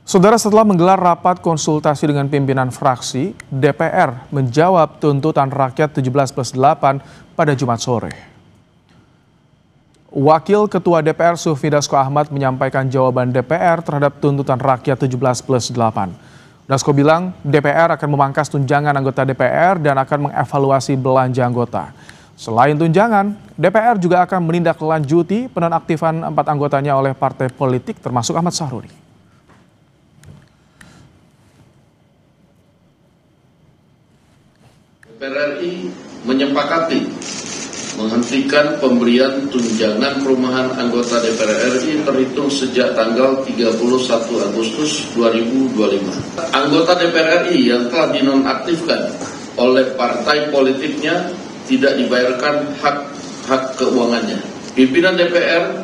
Saudara, setelah menggelar rapat konsultasi dengan pimpinan fraksi, DPR menjawab tuntutan rakyat 17+8 pada Jumat sore. Wakil Ketua DPR Sufmi Dasko Ahmad menyampaikan jawaban DPR terhadap tuntutan rakyat 17+8. Dasko bilang DPR akan memangkas tunjangan anggota DPR dan akan mengevaluasi belanja anggota. Selain tunjangan, DPR juga akan menindaklanjuti penonaktifan 4 anggotanya oleh partai politik termasuk Ahmad Sahrudi. DPR RI menyepakati menghentikan pemberian tunjangan perumahan anggota DPR RI terhitung sejak tanggal 31 Agustus 2025. Anggota DPR RI yang telah dinonaktifkan oleh partai politiknya tidak dibayarkan hak keuangannya. Pimpinan DPR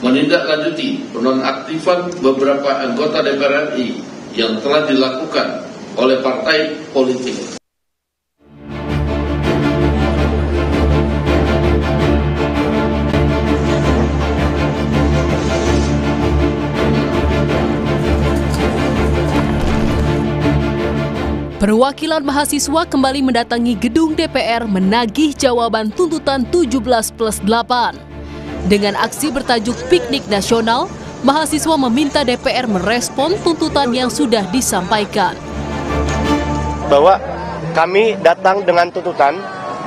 menindaklanjuti penonaktifan beberapa anggota DPR RI yang telah dilakukan oleh partai politik. Perwakilan mahasiswa kembali mendatangi gedung DPR menagih jawaban tuntutan 17+8. Dengan aksi bertajuk Piknik Nasional, mahasiswa meminta DPR merespon tuntutan yang sudah disampaikan. Bahwa kami datang dengan tuntutan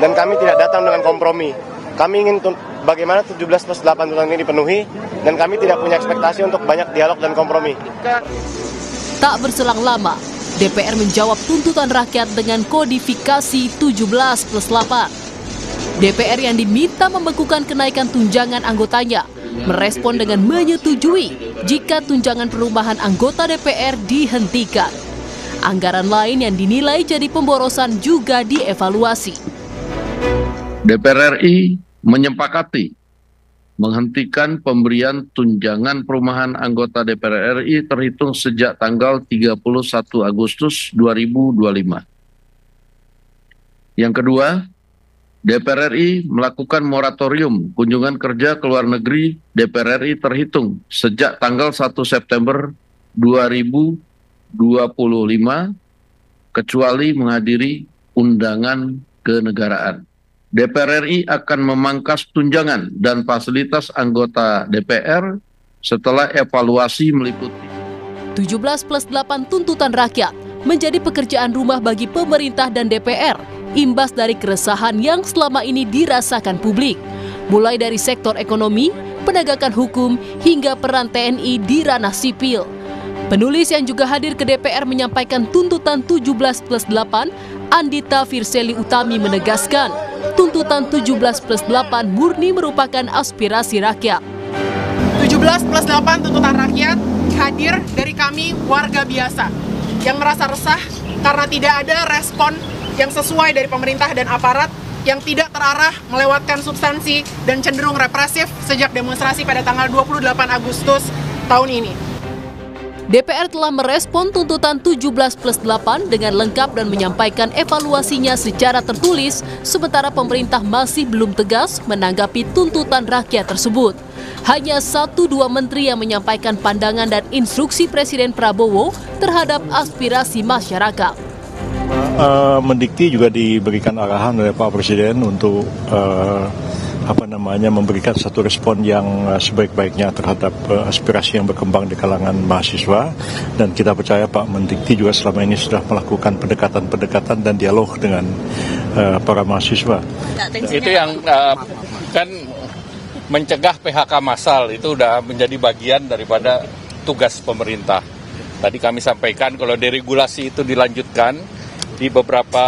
dan kami tidak datang dengan kompromi. Kami ingin bagaimana 17+8 tuntutan ini dipenuhi dan kami tidak punya ekspektasi untuk banyak dialog dan kompromi. Tak berselang lama, DPR menjawab tuntutan rakyat dengan kodifikasi 17+8. DPR yang diminta membekukan kenaikan tunjangan anggotanya merespon dengan menyetujui jika tunjangan perumahan anggota DPR dihentikan. Anggaran lain yang dinilai jadi pemborosan juga dievaluasi. DPR RI menyepakati menghentikan pemberian tunjangan perumahan anggota DPR RI terhitung sejak tanggal 31 Agustus 2025. Yang kedua, DPR RI melakukan moratorium kunjungan kerja ke luar negeri DPR RI terhitung sejak tanggal 1 September 2025 kecuali menghadiri undangan kenegaraan. DPR RI akan memangkas tunjangan dan fasilitas anggota DPR setelah evaluasi meliputi 17+8 tuntutan rakyat menjadi pekerjaan rumah bagi pemerintah dan DPR, imbas dari keresahan yang selama ini dirasakan publik, mulai dari sektor ekonomi, penegakan hukum, hingga peran TNI di ranah sipil. Penulis yang juga hadir ke DPR menyampaikan tuntutan 17+8, Andita Firseli Utami menegaskan, tuntutan 17+8 murni merupakan aspirasi rakyat. 17+8 tuntutan rakyat hadir dari kami warga biasa yang merasa resah karena tidak ada respon yang sesuai dari pemerintah dan aparat yang tidak terarah melewatkan substansi dan cenderung represif sejak demonstrasi pada tanggal 28 Agustus tahun ini. DPR telah merespon tuntutan 17+8 dengan lengkap dan menyampaikan evaluasinya secara tertulis, sementara pemerintah masih belum tegas menanggapi tuntutan rakyat tersebut. Hanya 1-2 menteri yang menyampaikan pandangan dan instruksi Presiden Prabowo terhadap aspirasi masyarakat. Mendikti juga diberikan arahan oleh Pak Presiden untuk memberikan satu respon yang sebaik-baiknya terhadap aspirasi yang berkembang di kalangan mahasiswa, dan kita percaya Pak Mendikti juga selama ini sudah melakukan pendekatan-pendekatan dan dialog dengan para mahasiswa. Itu yang kan mencegah PHK massal itu sudah menjadi bagian daripada tugas pemerintah. Tadi kami sampaikan kalau deregulasi itu dilanjutkan di beberapa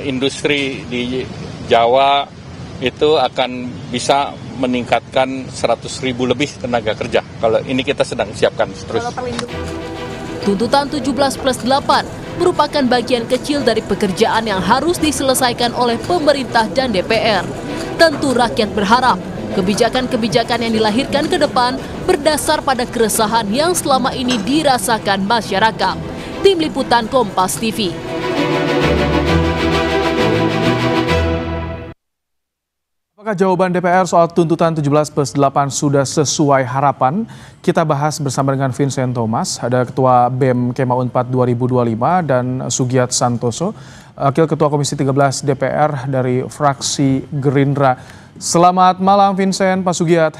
industri di Jawa itu akan bisa meningkatkan 100.000 lebih tenaga kerja. Kalau ini kita sedang siapkan terus. Tuntutan 17+8 merupakan bagian kecil dari pekerjaan yang harus diselesaikan oleh pemerintah dan DPR. Tentu rakyat berharap kebijakan-kebijakan yang dilahirkan ke depan berdasar pada keresahan yang selama ini dirasakan masyarakat. Tim Liputan Kompas TV. Apakah jawaban DPR soal tuntutan 17+8 sudah sesuai harapan? Kita bahas bersama dengan Vincent Thomas, ada Ketua BEM Kema Unpad 2025 dan Sugiat Santoso, Wakil Ketua Komisi 13 DPR dari fraksi Gerindra. Selamat malam Vincent, Pak Sugiat.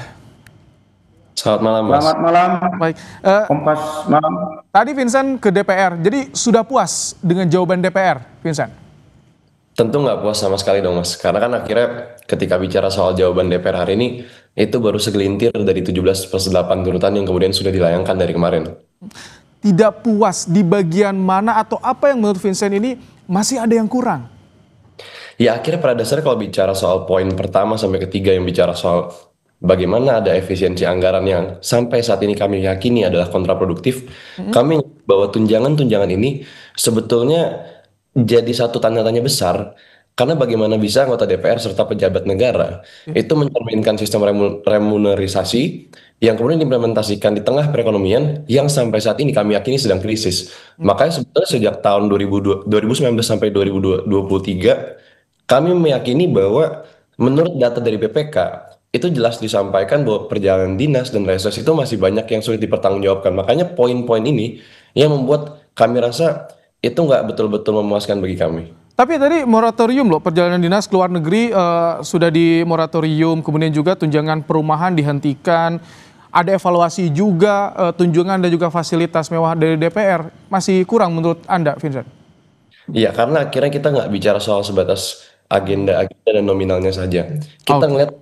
Selamat malam, Mas. Selamat malam. Baik. Kompas malam. Tadi Vincent ke DPR, jadi sudah puas dengan jawaban DPR, Vincent? Tentu nggak puas sama sekali dong, Mas. Karena kan akhirnya ketika bicara soal jawaban DPR hari ini, itu baru segelintir dari 17+8 tuntutan yang kemudian sudah dilayangkan dari kemarin. Tidak puas di bagian mana atau apa yang menurut Vincent ini masih ada yang kurang? Ya akhirnya pada dasarnya kalau bicara soal poin pertama sampai ketiga yang bicara soal bagaimana ada efisiensi anggaran yang sampai saat ini kami yakini adalah kontraproduktif, kami bahwa tunjangan-tunjangan ini sebetulnya jadi satu tanda tanya besar, karena bagaimana bisa anggota DPR serta pejabat negara itu mencerminkan sistem remunerisasi yang kemudian diimplementasikan di tengah perekonomian yang sampai saat ini kami yakini sedang krisis. Makanya sebetulnya sejak tahun 2019 sampai 2023 kami meyakini bahwa menurut data dari BPK itu jelas disampaikan bahwa perjalanan dinas dan reses itu masih banyak yang sulit dipertanggungjawabkan. Makanya poin-poin ini yang membuat kami rasa itu nggak betul-betul memuaskan bagi kami. Tapi tadi moratorium loh, perjalanan dinas ke luar negeri sudah di moratorium, kemudian juga tunjangan perumahan dihentikan, ada evaluasi juga, tunjangan dan juga fasilitas mewah dari DPR. Masih kurang menurut Anda, Vincent? Iya, karena akhirnya kita nggak bicara soal sebatas agenda dan nominalnya saja. Kita ngelihat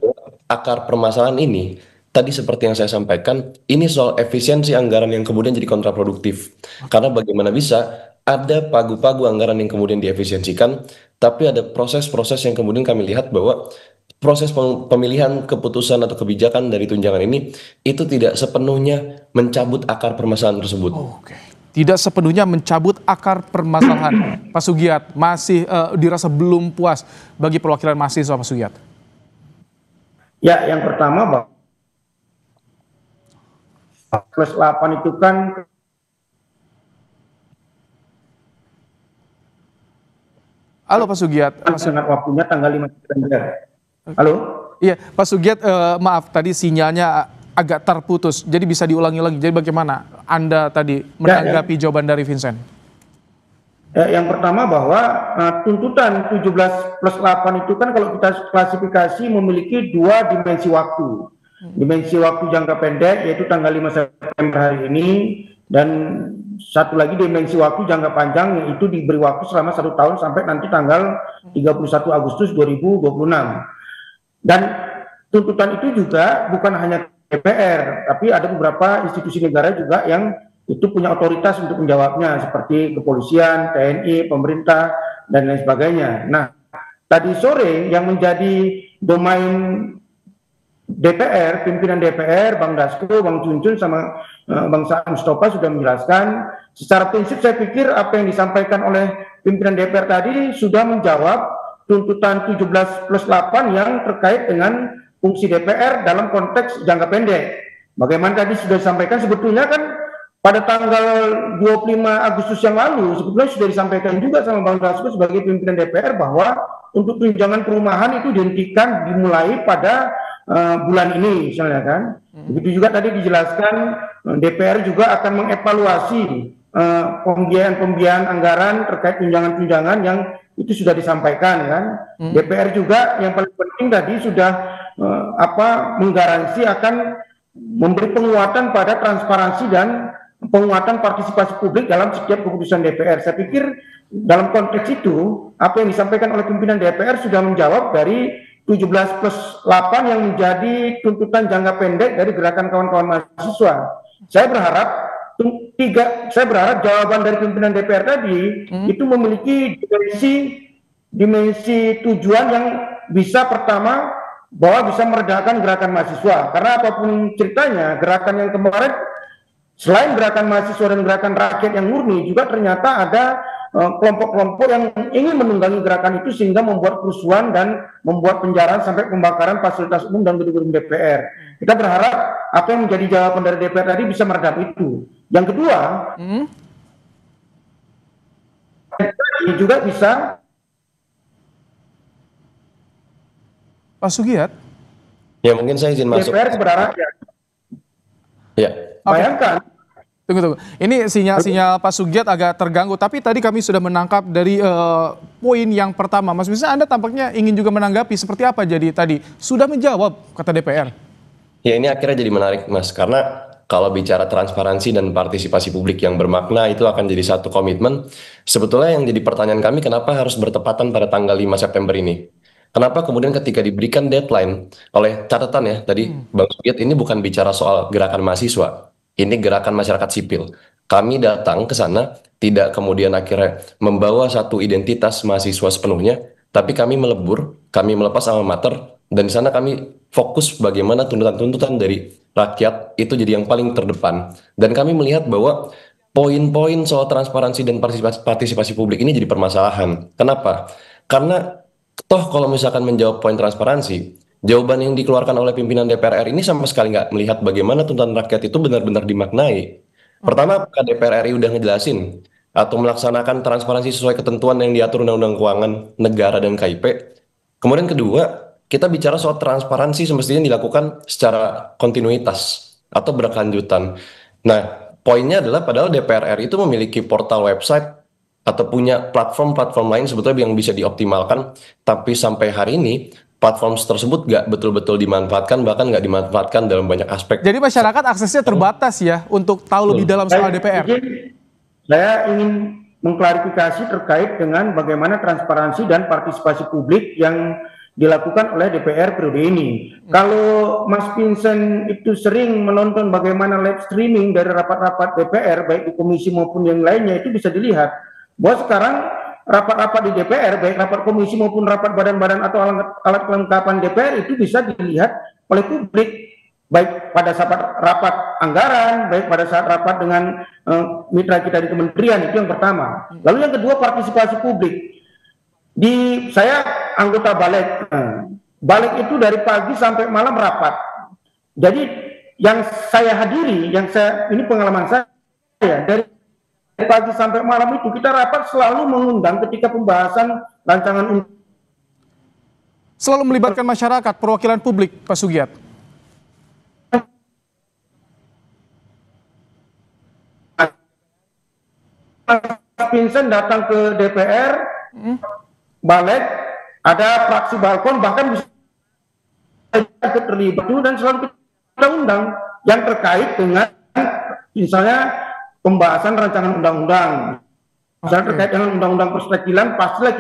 akar permasalahan ini, tadi seperti yang saya sampaikan, ini soal efisiensi anggaran yang kemudian jadi kontraproduktif. Karena bagaimana bisa ada pagu-pagu anggaran yang kemudian diefisiensikan, tapi ada proses-proses yang kemudian kami lihat bahwa proses pemilihan keputusan atau kebijakan dari tunjangan ini itu tidak sepenuhnya mencabut akar permasalahan tersebut. Oke. Tidak sepenuhnya mencabut akar permasalahan. Pak Sugiat, masih dirasa belum puas bagi perwakilan mahasiswa, Pak Sugiat? Ya, yang pertama bahwa +8 itu kan Halo Pak Sugiat. Sangat waktunya tanggal 5 September. Halo? Iya, Pak Sugiat, maaf tadi sinyalnya agak terputus. Jadi bisa diulangi lagi. Jadi bagaimana Anda tadi menanggapi jawaban dari Vincent? Yang pertama bahwa tuntutan 17+8 itu kan kalau kita klasifikasi memiliki dua dimensi waktu. Dimensi waktu jangka pendek yaitu tanggal 5 September hari ini, dan satu lagi dimensi waktu jangka panjang yaitu diberi waktu selama 1 tahun sampai nanti tanggal 31 Agustus 2026. Dan tuntutan itu juga bukan hanya DPR, tapi ada beberapa institusi negara juga yang itu punya otoritas untuk menjawabnya, seperti kepolisian, TNI, pemerintah, dan lain sebagainya. Nah, tadi sore yang menjadi domain DPR, pimpinan DPR, Bang Dasko, Bang Cuncun, sama Bang Saan Mustafa sudah menjelaskan. Secara prinsip saya pikir apa yang disampaikan oleh pimpinan DPR tadi sudah menjawab tuntutan 17+8 yang terkait dengan fungsi DPR dalam konteks jangka pendek. Bagaimana tadi sudah disampaikan, sebetulnya kan pada tanggal 25 Agustus yang lalu sebetulnya sudah disampaikan juga sama Bang Dasko sebagai pimpinan DPR bahwa untuk tunjangan perumahan itu dihentikan dimulai pada bulan ini misalnya kan. Begitu juga tadi dijelaskan DPR juga akan mengevaluasi pembiayaan anggaran terkait tunjangan-tunjangan yang itu sudah disampaikan kan. DPR juga yang paling penting tadi sudah menggaransi akan memberi penguatan pada transparansi dan penguatan partisipasi publik dalam setiap keputusan DPR. Saya pikir dalam konteks itu apa yang disampaikan oleh pimpinan DPR sudah menjawab dari 17+8 yang menjadi tuntutan jangka pendek dari gerakan kawan-kawan mahasiswa. Saya berharap jawaban dari pimpinan DPR tadi itu memiliki dimensi tujuan yang bisa, pertama bahwa bisa meredakan gerakan mahasiswa. Karena apapun ceritanya, gerakan yang kemarin selain gerakan mahasiswa dan gerakan rakyat yang murni, juga ternyata ada kelompok-kelompok yang ingin menunggangi gerakan itu sehingga membuat kerusuhan dan membuat penjarahan sampai pembakaran fasilitas umum dan gedung-gedung DPR. Kita berharap apa yang menjadi jawaban dari DPR tadi bisa meredam itu. Yang kedua, juga bisa Pak Sugiat? Ya mungkin saya izin masuk. DPR kepada rakyat. Ya. Bayangkan. Tunggu. Ini sinyal Pak Sugiat agak terganggu, tapi tadi kami sudah menangkap dari poin yang pertama. Mas Bisa, Anda tampaknya ingin juga menanggapi seperti apa jadi tadi? Sudah menjawab, kata DPR. Ya ini akhirnya jadi menarik, Mas, karena kalau bicara transparansi dan partisipasi publik yang bermakna itu akan jadi satu komitmen. Sebetulnya yang jadi pertanyaan kami, kenapa harus bertepatan pada tanggal 5 September ini? Kenapa kemudian ketika diberikan deadline oleh catatan ya, tadi Bang Sugiat, ini bukan bicara soal gerakan mahasiswa. Ini gerakan masyarakat sipil. Kami datang ke sana tidak kemudian akhirnya membawa satu identitas mahasiswa sepenuhnya, tapi kami melebur, kami melepas alma mater, dan di sana kami fokus bagaimana tuntutan-tuntutan dari rakyat itu jadi yang paling terdepan. Dan kami melihat bahwa poin-poin soal transparansi dan partisipasi publik ini jadi permasalahan. Kenapa? Karena toh kalau misalkan menjawab poin transparansi, jawaban yang dikeluarkan oleh pimpinan DPR RI ini sama sekali nggak melihat bagaimana tuntutan rakyat itu benar-benar dimaknai. Pertama, apakah DPR RI udah ngejelasin atau melaksanakan transparansi sesuai ketentuan yang diatur Undang-Undang Keuangan Negara dan KIP? Kemudian kedua, kita bicara soal transparansi semestinya dilakukan secara kontinuitas atau berkelanjutan. Nah, poinnya adalah padahal DPR RI itu memiliki portal website atau punya platform-platform lain sebetulnya yang bisa dioptimalkan, tapi sampai hari ini platform tersebut nggak betul-betul dimanfaatkan, bahkan nggak dimanfaatkan dalam banyak aspek. Jadi masyarakat aksesnya terbatas ya untuk tahu lebih dalam soal DPR. Saya ingin mengklarifikasi terkait dengan bagaimana transparansi dan partisipasi publik yang dilakukan oleh DPR periode ini. Kalau Mas Vincent itu sering menonton bagaimana live streaming dari rapat-rapat DPR, baik di komisi maupun yang lainnya, itu bisa dilihat bahwa sekarang rapat-rapat di DPR, baik rapat komisi maupun rapat badan-badan atau alat kelengkapan DPR itu bisa dilihat oleh publik, baik pada saat rapat anggaran, baik pada saat rapat dengan mitra kita di kementerian. Itu yang pertama. Lalu yang kedua, partisipasi publik. Saya anggota balik. Balik itu dari pagi sampai malam rapat. Jadi yang saya hadiri, ini pengalaman saya, dari pagi sampai malam itu kita rapat selalu mengundang ketika pembahasan rancangan undang. Selalu melibatkan masyarakat, perwakilan publik, Pak Sugiat. Vincent datang ke DPR, balik, ada fraksi balkon, bahkan bisa terlibat dan selalu kita undang yang terkait dengan misalnya pembahasan rancangan undang-undang, misalnya terkait dengan undang-undang perspektilan, pastilah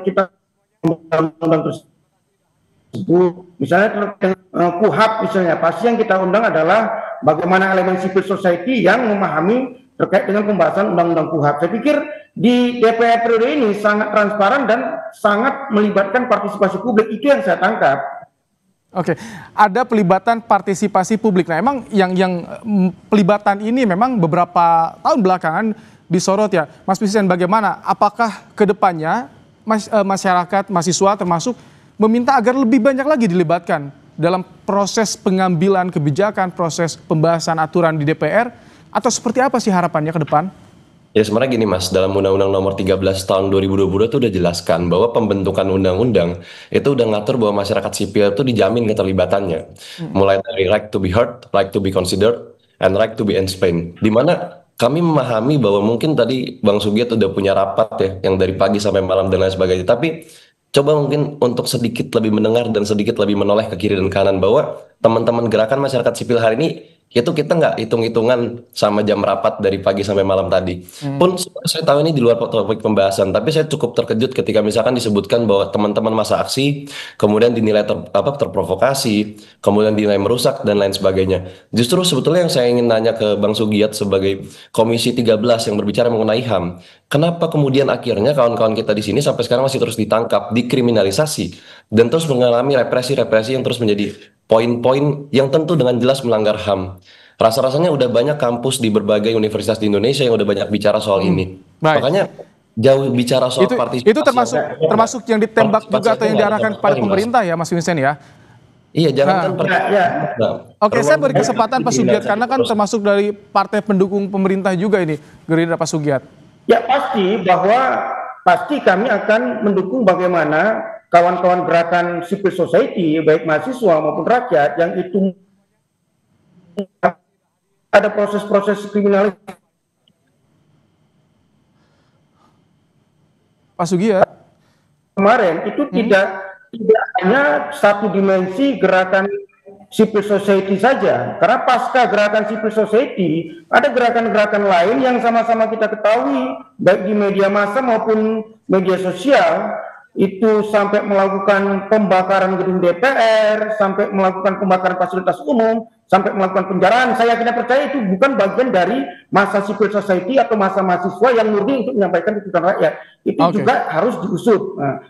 kita undang-undang tersebut, misalnya terkait KUHAP misalnya, pasti yang kita undang adalah bagaimana elemen civil society yang memahami terkait dengan pembahasan undang-undang KUHAP. Saya pikir di DPR periode ini sangat transparan dan sangat melibatkan partisipasi publik, itu yang saya tangkap. Oke, ada pelibatan partisipasi publik. Nah, emang yang pelibatan ini memang beberapa tahun belakangan disorot ya, Mas Vincent. Bagaimana? Apakah kedepannya masyarakat, mahasiswa termasuk meminta agar lebih banyak lagi dilibatkan dalam proses pengambilan kebijakan, proses pembahasan aturan di DPR, atau seperti apa sih harapannya ke depan? Ya sebenarnya gini Mas, dalam Undang-Undang Nomor 13 Tahun 2022 itu udah jelaskan bahwa pembentukan undang-undang itu udah ngatur bahwa masyarakat sipil itu dijamin keterlibatannya. Mulai dari right to be heard, right to be considered, and right to be explained. Dimana kami memahami bahwa mungkin tadi Bang Sugiat udah punya rapat ya, yang dari pagi sampai malam dan lain sebagainya. Tapi coba mungkin untuk sedikit lebih mendengar dan sedikit lebih menoleh ke kiri dan kanan bahwa teman-teman gerakan masyarakat sipil hari ini itu kita nggak hitung-hitungan sama jam rapat dari pagi sampai malam tadi. Pun saya tahu ini di luar topik pembahasan, tapi saya cukup terkejut ketika misalkan disebutkan bahwa teman-teman masa aksi kemudian dinilai terprovokasi, kemudian dinilai merusak dan lain sebagainya. Justru sebetulnya yang saya ingin nanya ke Bang Sugiat sebagai Komisi 13 yang berbicara mengenai HAM, kenapa kemudian akhirnya kawan-kawan kita di sini sampai sekarang masih terus ditangkap, dikriminalisasi, dan terus mengalami represi-represi yang terus menjadi poin-poin yang tentu dengan jelas melanggar HAM. Rasa-rasanya udah banyak kampus di berbagai universitas di Indonesia yang udah banyak bicara soal ini. Baik. Makanya jauh bicara soal partisipasi. Itu termasuk yang ditembak juga atau yang diarahkan kepada pemerintah ya Mas Vincent ya? Iya, jangan Oke, saya beri kesempatan Pak Sugiat karena kan termasuk dari partai pendukung pemerintah juga ini, Gerindra, Pak Sugiat. Ya pasti kami akan mendukung bagaimana kawan-kawan gerakan civil society, baik mahasiswa maupun rakyat, yang itu ada proses-proses kriminalisasi. Pak Sugi ya? Kemarin itu tidak hanya satu dimensi gerakan civil society saja, karena pasca gerakan civil society ada gerakan-gerakan lain yang sama-sama kita ketahui baik di media massa maupun media sosial, itu sampai melakukan pembakaran gedung DPR, sampai melakukan pembakaran fasilitas umum, sampai melakukan penjarahan. Saya tidak percaya itu bukan bagian dari massa civil society atau massa mahasiswa yang murni untuk menyampaikan tuntutan rakyat. Itu juga harus diusut. Nah,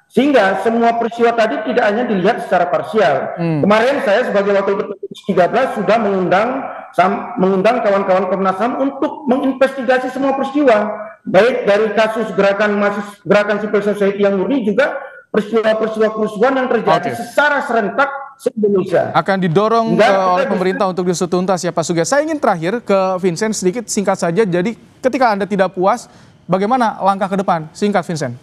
sehingga semua peristiwa tadi tidak hanya dilihat secara parsial. Kemarin saya sebagai Wakil Ketua 13 sudah mengundang kawan-kawan Komnas HAM untuk menginvestigasi semua peristiwa, baik dari kasus gerakan civil society yang murni, juga peristiwa-peristiwa kerusuhan yang terjadi secara serentak se-Indonesia. Akan didorong oleh pemerintah untuk diusut tuntas ya Pak Sugi. Saya ingin terakhir ke Vincent sedikit singkat saja. Jadi ketika Anda tidak puas, bagaimana langkah ke depan? Singkat Vincent.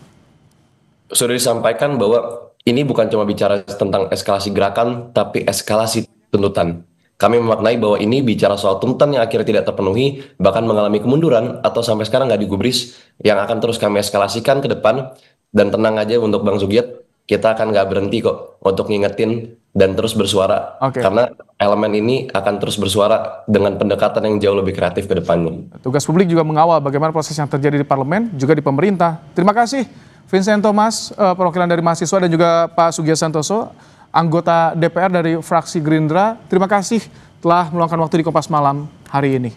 Sudah disampaikan bahwa ini bukan cuma bicara tentang eskalasi gerakan, tapi eskalasi tuntutan. Kami memaknai bahwa ini bicara soal tuntutan yang akhirnya tidak terpenuhi, bahkan mengalami kemunduran, atau sampai sekarang nggak digubris, yang akan terus kami eskalasikan ke depan. Dan tenang aja untuk Bang Sugiat, kita akan nggak berhenti kok untuk ngingetin dan terus bersuara. Karena elemen ini akan terus bersuara dengan pendekatan yang jauh lebih kreatif ke depannya. Tugas publik juga mengawal bagaimana proses yang terjadi di parlemen, juga di pemerintah. Terima kasih Vincent Thomas, perwakilan dari mahasiswa, dan juga Pak Sugi Santoso, anggota DPR dari fraksi Gerindra. Terima kasih telah meluangkan waktu di Kompas Malam hari ini.